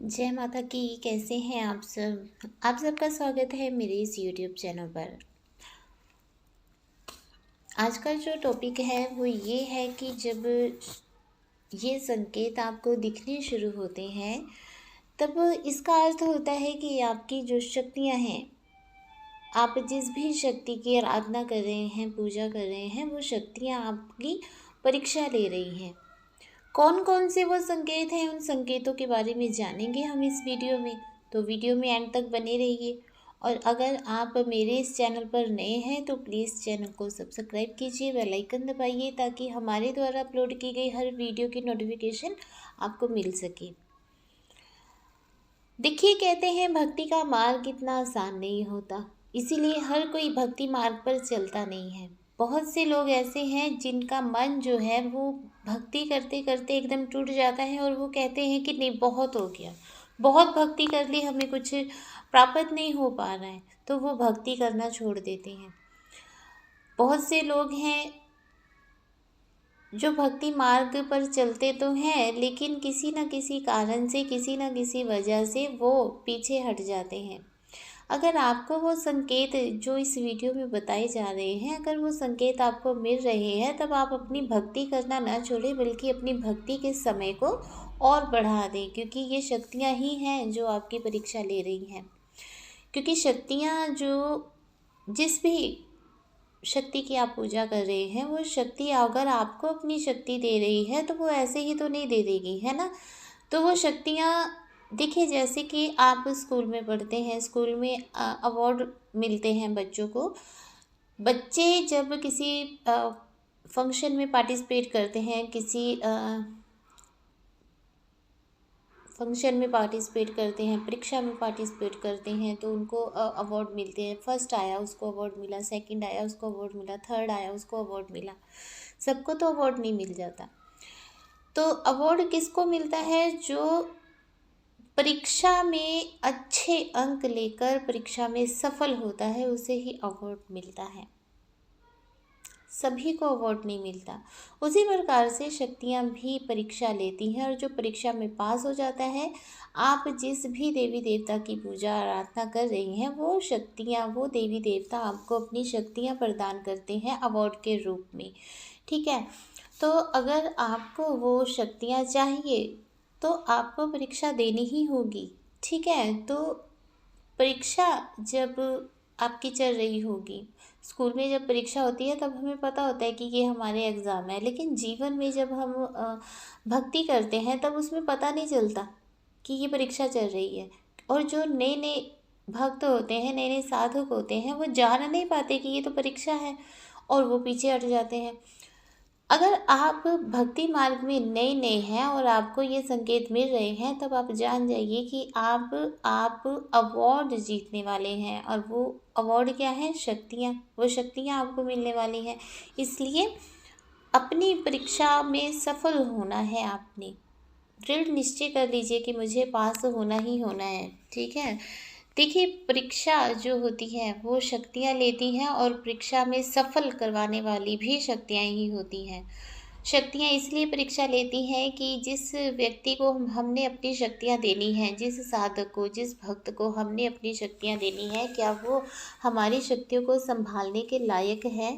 जय माता की। कैसे हैं आप सब? आप सबका स्वागत है मेरे इस यूट्यूब चैनल पर। आज का जो टॉपिक है वो ये है कि जब ये संकेत आपको दिखने शुरू होते हैं तब इसका अर्थ होता है कि आपकी जो शक्तियां हैं, आप जिस भी शक्ति की आराधना कर रहे हैं, पूजा कर रहे हैं, वो शक्तियां आपकी परीक्षा ले रही हैं। कौन कौन से वो संकेत हैं, उन संकेतों के बारे में जानेंगे हम इस वीडियो में। तो वीडियो में एंड तक बने रहिए। और अगर आप मेरे इस चैनल पर नए हैं तो प्लीज़ चैनल को सब्सक्राइब कीजिए, बेल आइकन दबाइए ताकि हमारे द्वारा अपलोड की गई हर वीडियो की नोटिफिकेशन आपको मिल सके। देखिए, कहते हैं भक्ति का मार्ग इतना आसान नहीं होता, इसीलिए हर कोई भक्ति मार्ग पर चलता नहीं है। बहुत से लोग ऐसे हैं जिनका मन जो है वो भक्ति करते करते एकदम टूट जाता है और वो कहते हैं कि नहीं, बहुत हो गया, बहुत भक्ति कर ली, हमें कुछ प्राप्त नहीं हो पा रहा है, तो वो भक्ति करना छोड़ देते हैं। बहुत से लोग हैं जो भक्ति मार्ग पर चलते तो हैं, लेकिन किसी न किसी कारण से, किसी न किसी वजह से वो पीछे हट जाते हैं। अगर आपको वो संकेत जो इस वीडियो में बताए जा रहे हैं, अगर वो संकेत आपको मिल रहे हैं, तब आप अपनी भक्ति करना ना छोड़ें, बल्कि अपनी भक्ति के समय को और बढ़ा दें, क्योंकि ये शक्तियाँ ही हैं जो आपकी परीक्षा ले रही हैं। क्योंकि शक्तियाँ जो जिस भी शक्ति की आप पूजा कर रहे हैं, वो शक्ति अगर आपको अपनी शक्ति दे रही है तो वो ऐसे ही तो नहीं दे देगी, है ना। तो वो शक्तियाँ, देखिए, जैसे कि आप स्कूल में पढ़ते हैं, स्कूल में अवार्ड मिलते हैं बच्चों को। बच्चे जब किसी फंक्शन में पार्टिसिपेट करते हैं, किसी फंक्शन में पार्टिसिपेट करते हैं, परीक्षा में पार्टिसिपेट करते हैं, तो उनको अवार्ड मिलते हैं। फर्स्ट आया उसको अवार्ड मिला, सेकंड आया उसको अवार्ड मिला, थर्ड आया उसको अवार्ड मिला। सबको तो अवार्ड नहीं मिल जाता। तो अवार्ड किसको मिलता है? जो परीक्षा में अच्छे अंक लेकर परीक्षा में सफल होता है, उसे ही अवार्ड मिलता है। सभी को अवार्ड नहीं मिलता। उसी प्रकार से शक्तियाँ भी परीक्षा लेती हैं, और जो परीक्षा में पास हो जाता है, आप जिस भी देवी देवता की पूजा आराधना कर रही हैं, वो शक्तियाँ, वो देवी देवता आपको अपनी शक्तियाँ प्रदान करते हैं अवार्ड के रूप में। ठीक है। तो अगर आपको वो शक्तियाँ चाहिए तो आपको परीक्षा देनी ही होगी। ठीक है। तो परीक्षा जब आपकी चल रही होगी, स्कूल में जब परीक्षा होती है तब हमें पता होता है कि ये हमारे एग्ज़ाम है, लेकिन जीवन में जब हम भक्ति करते हैं तब उसमें पता नहीं चलता कि ये परीक्षा चल रही है। और जो नए नए भक्त होते हैं, नए नए साधक होते हैं, वो जान नहीं पाते कि ये तो परीक्षा है, और वो पीछे हट जाते हैं। अगर आप भक्ति मार्ग में नए नए हैं और आपको ये संकेत मिल रहे हैं, तब आप जान जाइए कि आप अवार्ड जीतने वाले हैं। और वो अवार्ड क्या है? शक्तियाँ। वो शक्तियाँ आपको मिलने वाली हैं। इसलिए अपनी परीक्षा में सफल होना है। आपने दृढ़ निश्चय कर लीजिए कि मुझे पास होना ही होना है। ठीक है। देखिए, परीक्षा जो होती है वो शक्तियाँ लेती हैं, और परीक्षा में सफल करवाने वाली भी शक्तियाँ ही होती हैं। शक्तियाँ इसलिए परीक्षा लेती हैं कि जिस व्यक्ति को हमने अपनी शक्तियाँ देनी हैं, जिस साधक को, जिस भक्त को हमने अपनी शक्तियाँ देनी है, क्या वो हमारी शक्तियों को संभालने के लायक है?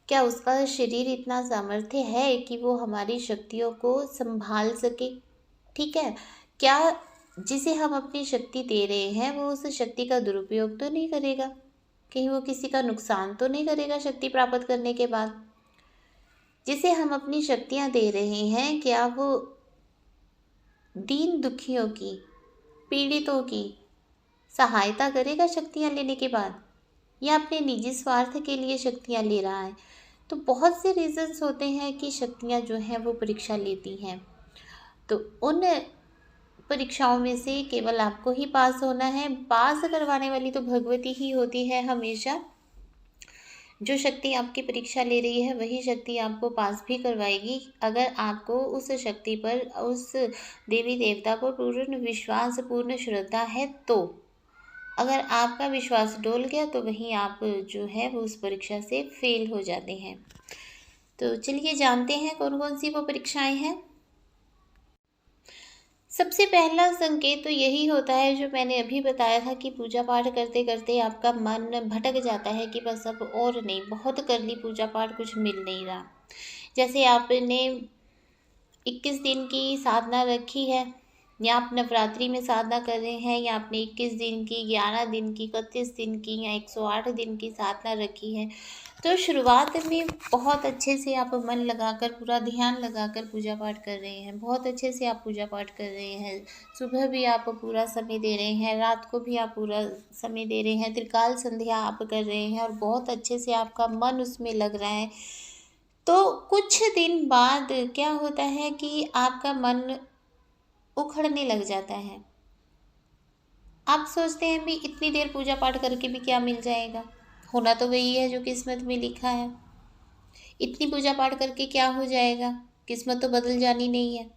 क्या उसका शरीर इतना सामर्थ्य है कि वो हमारी शक्तियों को संभाल सके? ठीक है। क्या जिसे हम अपनी शक्ति दे रहे हैं वो उस शक्ति का दुरुपयोग तो नहीं करेगा? कहीं वो किसी का नुकसान तो नहीं करेगा शक्ति प्राप्त करने के बाद? जिसे हम अपनी शक्तियाँ दे रहे हैं, क्या वो दीन दुखियों की, पीड़ितों की सहायता करेगा शक्तियाँ लेने के बाद, या अपने निजी स्वार्थ के लिए शक्तियाँ ले रहा है? तो बहुत से रीजंस होते हैं कि शक्तियाँ जो हैं वो परीक्षा लेती हैं। तो उन परीक्षाओं में से केवल आपको ही पास होना है। पास करवाने वाली तो भगवती ही होती है हमेशा। जो शक्ति आपकी परीक्षा ले रही है वही शक्ति आपको पास भी करवाएगी, अगर आपको उस शक्ति पर, उस देवी देवता पर पूर्ण विश्वास, पूर्ण श्रद्धा है तो। अगर आपका विश्वास डोल गया तो वहीं आप जो है वो उस परीक्षा से फेल हो जाते हैं। तो चलिए जानते हैं कौन कौन सी वो परीक्षाएं हैं। सबसे पहला संकेत तो यही होता है जो मैंने अभी बताया था कि पूजा पाठ करते करते आपका मन भटक जाता है कि बस अब और नहीं, बहुत कर ली पूजा पाठ, कुछ मिल नहीं रहा। जैसे आपने 21 दिन की साधना रखी है, या आप नवरात्रि में साधना कर रहे हैं, या आपने 21 दिन की, 11 दिन की, 31 दिन की या 108 दिन की साधना रखी है, तो शुरुआत में बहुत अच्छे से आप मन लगाकर, पूरा ध्यान लगाकर पूजा पाठ कर रहे हैं, बहुत अच्छे से आप पूजा पाठ कर रहे हैं। सुबह भी आप पूरा समय दे रहे हैं, रात को भी आप पूरा समय दे रहे हैं, त्रिकाल संध्या आप कर रहे हैं और बहुत अच्छे से आपका मन उसमें लग रहा है। तो कुछ दिन बाद क्या होता है कि आपका मन उखड़ने लग जाता है। आप सोचते हैं भी इतनी देर पूजा पाठ करके भी क्या मिल जाएगा, होना तो वही है जो किस्मत में लिखा है। इतनी पूजा पाठ करके क्या हो जाएगा, किस्मत तो बदल जानी नहीं है।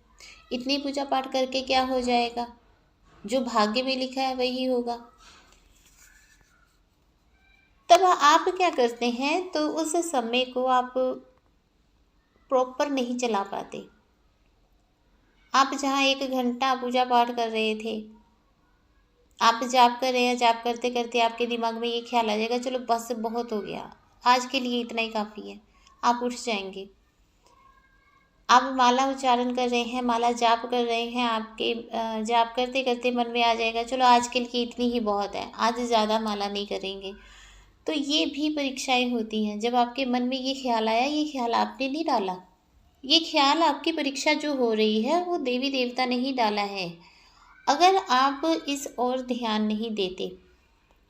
इतनी पूजा पाठ करके क्या हो जाएगा, जो भाग्य में लिखा है वही होगा। तब आप क्या करते हैं, तो उस समय को आप प्रॉपर नहीं चला पाते। आप जहाँ 1 घंटा पूजा पाठ कर रहे थे, आप जाप कर रहे हैं, जाप करते करते आपके दिमाग में ये ख्याल आ जाएगा, चलो बस बहुत हो गया, आज के लिए इतना ही काफ़ी है। आप उठ जाएंगे। आप माला उच्चारण कर रहे हैं, माला जाप कर रहे हैं, आपके जाप करते करते मन में आ जाएगा, चलो आज के लिए इतनी ही बहुत है, आज ज़्यादा माला नहीं करेंगे। तो ये भी परीक्षाएं होती हैं। जब आपके मन में ये ख्याल आया, ये ख्याल आपने नहीं डाला, ये ख्याल आपकी परीक्षा जो हो रही है वो देवी देवता ने ही डाला है। अगर आप इस ओर ध्यान नहीं देते,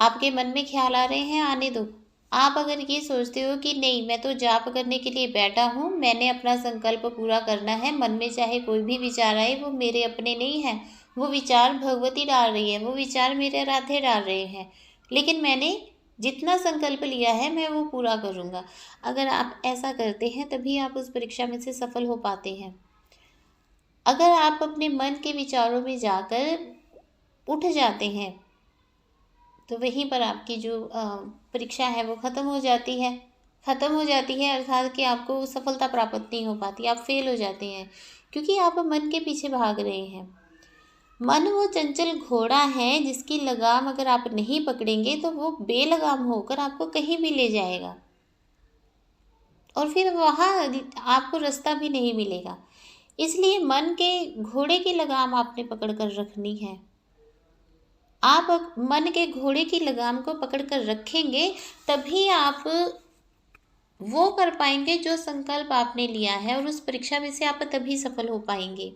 आपके मन में ख्याल आ रहे हैं, आने दो। आप अगर ये सोचते हो कि नहीं, मैं तो जाप करने के लिए बैठा हूँ, मैंने अपना संकल्प पूरा करना है, मन में चाहे कोई भी विचार आए वो मेरे अपने नहीं हैं, वो विचार भगवती डाल रही है, वो विचार मेरे राधे डाल रहे हैं, लेकिन मैंने जितना संकल्प लिया है मैं वो पूरा करूँगा। अगर आप ऐसा करते हैं तभी आप उस परीक्षा में से सफल हो पाते हैं। अगर आप अपने मन के विचारों में जाकर उठ जाते हैं, तो वहीं पर आपकी जो परीक्षा है वो ख़त्म हो जाती है। ख़त्म हो जाती है अर्थात कि आपको सफलता प्राप्त नहीं हो पाती, आप फेल हो जाते हैं, क्योंकि आप मन के पीछे भाग रहे हैं। मन वो चंचल घोड़ा है जिसकी लगाम अगर आप नहीं पकड़ेंगे तो वो बेलगाम होकर आपको कहीं भी ले जाएगा, और फिर वहाँ आपको रास्ता भी नहीं मिलेगा। इसलिए मन के घोड़े की लगाम आपने पकड़ कर रखनी है। आप मन के घोड़े की लगाम को पकड़ कर रखेंगे, तभी आप वो कर पाएंगे जो संकल्प आपने लिया है, और उस परीक्षा में से आप तभी सफल हो पाएंगे।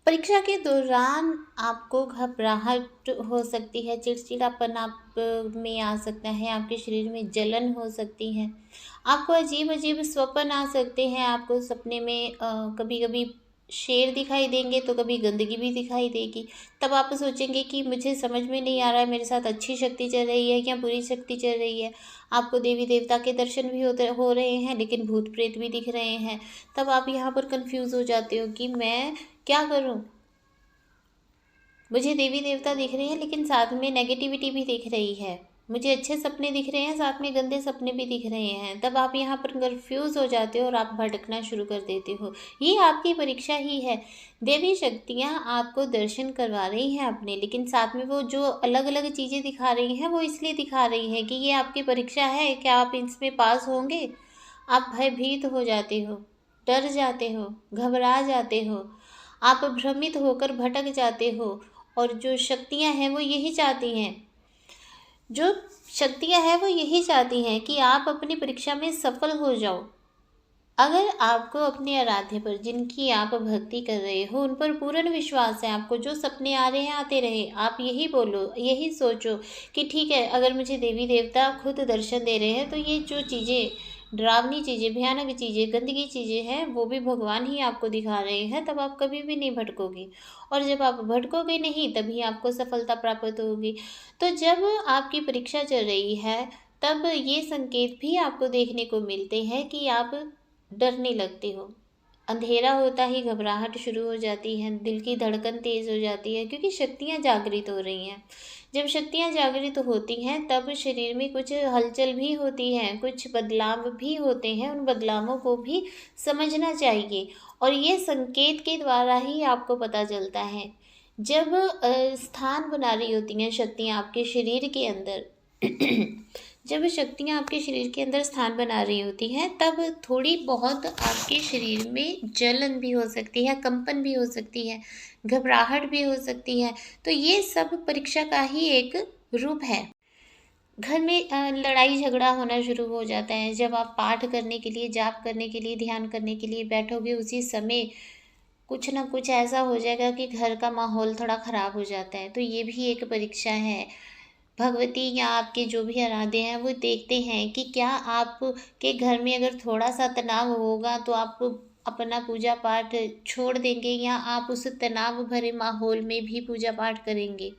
परीक्षा के दौरान आपको घबराहट हो सकती है, चिड़चिड़ापन आप में आ सकता है, आपके शरीर में जलन हो सकती है, आपको अजीब अजीब स्वप्न आ सकते हैं। आपको सपने में कभी कभी शेर दिखाई देंगे तो कभी गंदगी भी दिखाई देगी। तब आप सोचेंगे कि मुझे समझ में नहीं आ रहा है, मेरे साथ अच्छी शक्ति चल रही है या बुरी शक्ति चल रही है। आपको देवी देवता के दर्शन भी हो रहे हैं, लेकिन भूत प्रेत भी दिख रहे हैं। तब आप यहाँ पर कंफ्यूज हो जाते हो कि मैं क्या करूं। मुझे देवी देवता दिख रहे हैं, लेकिन साथ में नेगेटिविटी भी दिख रही है। मुझे अच्छे सपने दिख रहे हैं, साथ में गंदे सपने भी दिख रहे हैं। तब आप यहाँ पर कंफ्यूज हो जाते हो और आप भटकना शुरू कर देते हो। ये आपकी परीक्षा ही है। देवी शक्तियाँ आपको दर्शन करवा रही हैं अपने, लेकिन साथ में वो जो अलग अलग चीज़ें दिखा रही हैं वो इसलिए दिखा रही हैं कि ये आपकी परीक्षा है, क्या आप इसमें पास होंगे। आप भयभीत हो जाते हो, डर जाते हो, घबरा जाते हो, आप भ्रमित होकर भटक जाते हो। और जो शक्तियाँ हैं वो यही चाहती हैं, जो शक्तियाँ हैं वो यही चाहती हैं कि आप अपनी परीक्षा में सफल हो जाओ। अगर आपको अपने आराध्य पर, जिनकी आप भक्ति कर रहे हो, उन पर पूर्ण विश्वास है, आपको जो सपने आ रहे हैं आते रहे, आप यही बोलो, यही सोचो कि ठीक है, अगर मुझे देवी देवता खुद दर्शन दे रहे हैं तो ये जो चीज़ें, डरावनी चीज़ें, भयानक चीज़ें, गंदगी चीज़ें हैं, वो भी भगवान ही आपको दिखा रहे हैं। तब आप कभी भी नहीं भटकोगे, और जब आप भटकोगे नहीं तभी आपको सफलता प्राप्त होगी। तो जब आपकी परीक्षा चल रही है, तब ये संकेत भी आपको देखने को मिलते हैं कि आप डरने लगते हो। अंधेरा होता ही घबराहट शुरू हो जाती है, दिल की धड़कन तेज़ हो जाती है, क्योंकि शक्तियाँ जागृत हो रही हैं। जब शक्तियाँ जागृत होती हैं तब शरीर में कुछ हलचल भी होती है, कुछ बदलाव भी होते हैं, उन बदलावों को भी समझना चाहिए और ये संकेत के द्वारा ही आपको पता चलता है। जब स्थान बना रही होती हैं शक्तियाँ आपके शरीर के अंदर जब शक्तियाँ आपके शरीर के अंदर स्थान बना रही होती हैं तब थोड़ी बहुत आपके शरीर में जलन भी हो सकती है, कंपन भी हो सकती है, घबराहट भी हो सकती है। तो ये सब परीक्षा का ही एक रूप है। घर में लड़ाई झगड़ा होना शुरू हो जाता है। जब आप पाठ करने के लिए, जाप करने के लिए, ध्यान करने के लिए बैठोगे, उसी समय कुछ ना कुछ ऐसा हो जाएगा कि घर का माहौल थोड़ा ख़राब हो जाता है। तो ये भी एक परीक्षा है। भगवती या आपके जो भी आराध्य हैं वो देखते हैं कि क्या आपके घर में अगर थोड़ा-सा तनाव होगा तो आप अपना पूजा पाठ छोड़ देंगे या आप उस तनाव भरे माहौल में भी पूजा पाठ करेंगे।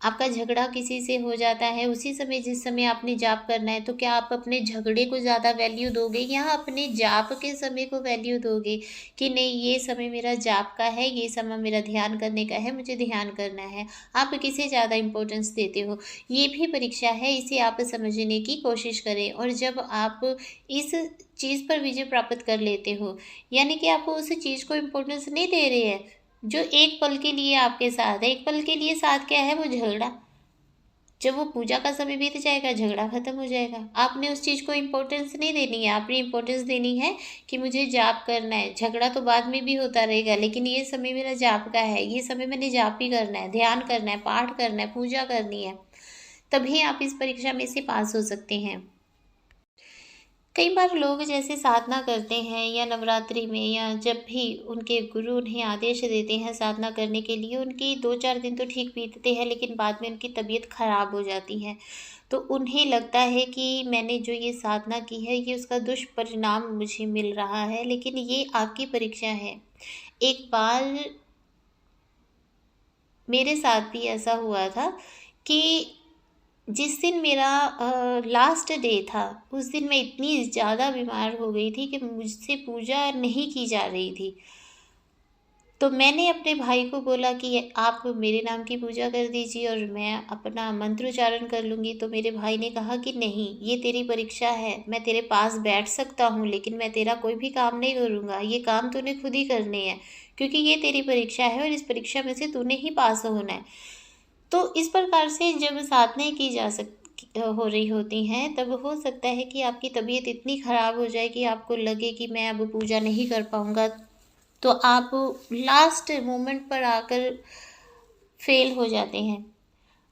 आपका झगड़ा किसी से हो जाता है उसी समय जिस समय आपने जाप करना है, तो क्या आप अपने झगड़े को ज़्यादा वैल्यू दोगे या अपने जाप के समय को वैल्यू दोगे कि नहीं, ये समय मेरा जाप का है, ये समय मेरा ध्यान करने का है, मुझे ध्यान करना है। आप किसे ज़्यादा इम्पोर्टेंस देते हो, ये भी परीक्षा है, इसे आप समझने की कोशिश करें। और जब आप इस चीज़ पर विजय प्राप्त कर लेते हो, यानी कि आप उस चीज़ को इम्पोर्टेंस नहीं दे रहे हैं जो एक पल के लिए आपके साथ है। एक पल के लिए साथ क्या है, वो झगड़ा। जब वो पूजा का समय बीत जाएगा, झगड़ा खत्म हो जाएगा। आपने उस चीज़ को इम्पोर्टेंस नहीं देनी है, आपने इम्पोर्टेंस देनी है कि मुझे जाप करना है। झगड़ा तो बाद में भी होता रहेगा, लेकिन ये समय मेरा जाप का है, ये समय मैंने जाप ही करना है, ध्यान करना है, पाठ करना है, पूजा करनी है। तभी आप इस परीक्षा में से पास हो सकते हैं। कई बार लोग जैसे साधना करते हैं या नवरात्रि में या जब भी उनके गुरु उन्हें आदेश देते हैं साधना करने के लिए, उनकी 2-4 दिन तो ठीक बीतते हैं, लेकिन बाद में उनकी तबीयत खराब हो जाती है। तो उन्हें लगता है कि मैंने जो ये साधना की है ये उसका दुष्परिणाम मुझे मिल रहा है, लेकिन ये आपकी परीक्षा है। एक बार मेरे साथ भी ऐसा हुआ था कि जिस दिन मेरा लास्ट डे था, उस दिन मैं इतनी ज़्यादा बीमार हो गई थी कि मुझसे पूजा नहीं की जा रही थी। तो मैंने अपने भाई को बोला कि आप मेरे नाम की पूजा कर दीजिए और मैं अपना मंत्रोच्चारण कर लूँगी। तो मेरे भाई ने कहा कि नहीं, ये तेरी परीक्षा है, मैं तेरे पास बैठ सकता हूँ लेकिन मैं तेरा कोई भी काम नहीं करूँगा, ये काम तूने खुद ही करने हैं, क्योंकि ये तेरी परीक्षा है और इस परीक्षा में से तूने ही पास होना है। तो इस प्रकार से जब साधनाएँ की जा सक हो रही होती हैं, तब हो सकता है कि आपकी तबीयत इतनी ख़राब हो जाए कि आपको लगे कि मैं अब पूजा नहीं कर पाऊँगा। तो आप लास्ट मोमेंट पर आकर फ़ेल हो जाते हैं।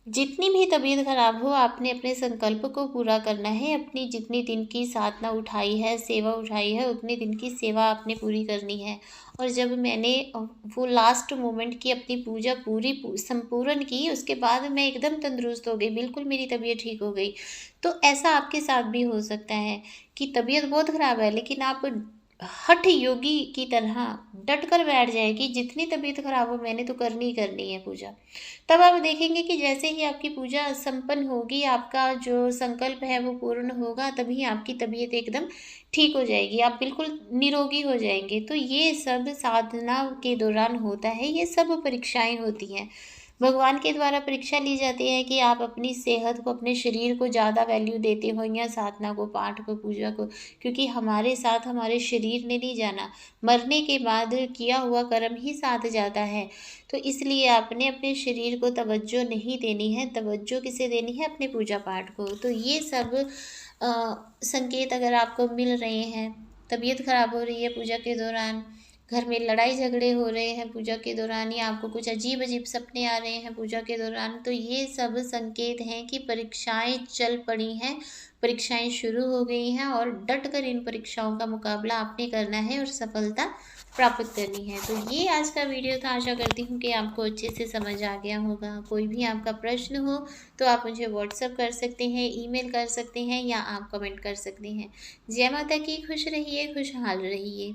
जितनी भी तबीयत ख़राब हो, आपने अपने संकल्प को पूरा करना है। अपनी जितनी दिन की साधना उठाई है, सेवा उठाई है, उतने दिन की सेवा आपने पूरी करनी है। और जब मैंने वो लास्ट मोमेंट की अपनी पूजा पूरी संपूर्ण की, उसके बाद मैं एकदम तंदुरुस्त हो गई, बिल्कुल मेरी तबीयत ठीक हो गई। तो ऐसा आपके साथ भी हो सकता है कि तबीयत बहुत ख़राब है, लेकिन आप हठ योगी की तरह डट कर बैठ जाए कि जितनी तबीयत खराब हो मैंने तो करनी ही करनी है पूजा। तब आप देखेंगे कि जैसे ही आपकी पूजा संपन्न होगी, आपका जो संकल्प है वो पूर्ण होगा, तभी आपकी तबीयत एकदम ठीक हो जाएगी, आप बिल्कुल निरोगी हो जाएंगे। तो ये सब साधना के दौरान होता है, ये सब परीक्षाएं होती हैं। भगवान के द्वारा परीक्षा ली जाती है कि आप अपनी सेहत को, अपने शरीर को ज़्यादा वैल्यू देते हो या साधना को, पाठ को, पूजा को, क्योंकि हमारे साथ हमारे शरीर ने नहीं जाना, मरने के बाद किया हुआ कर्म ही साथ जाता है। तो इसलिए आपने अपने शरीर को तवज्जो नहीं देनी है, तवज्जो किसे देनी है, अपने पूजा पाठ को। तो ये सब संकेत अगर आपको मिल रहे हैं, तबीयत खराब हो रही है पूजा के दौरान, घर में लड़ाई झगड़े हो रहे हैं पूजा के दौरान, या आपको कुछ अजीब अजीब सपने आ रहे हैं पूजा के दौरान, तो ये सब संकेत हैं कि परीक्षाएं चल पड़ी हैं, परीक्षाएं शुरू हो गई हैं और डट कर इन परीक्षाओं का मुकाबला आपने करना है और सफलता प्राप्त करनी है। तो ये आज का वीडियो था, आशा करती हूँ कि आपको अच्छे से समझ आ गया होगा। कोई भी आपका प्रश्न हो तो आप मुझे व्हाट्सअप कर सकते हैं, ईमेल कर सकते हैं या आप कमेंट कर सकते हैं। जय माता की, खुश रहिए, खुशहाल रहिए।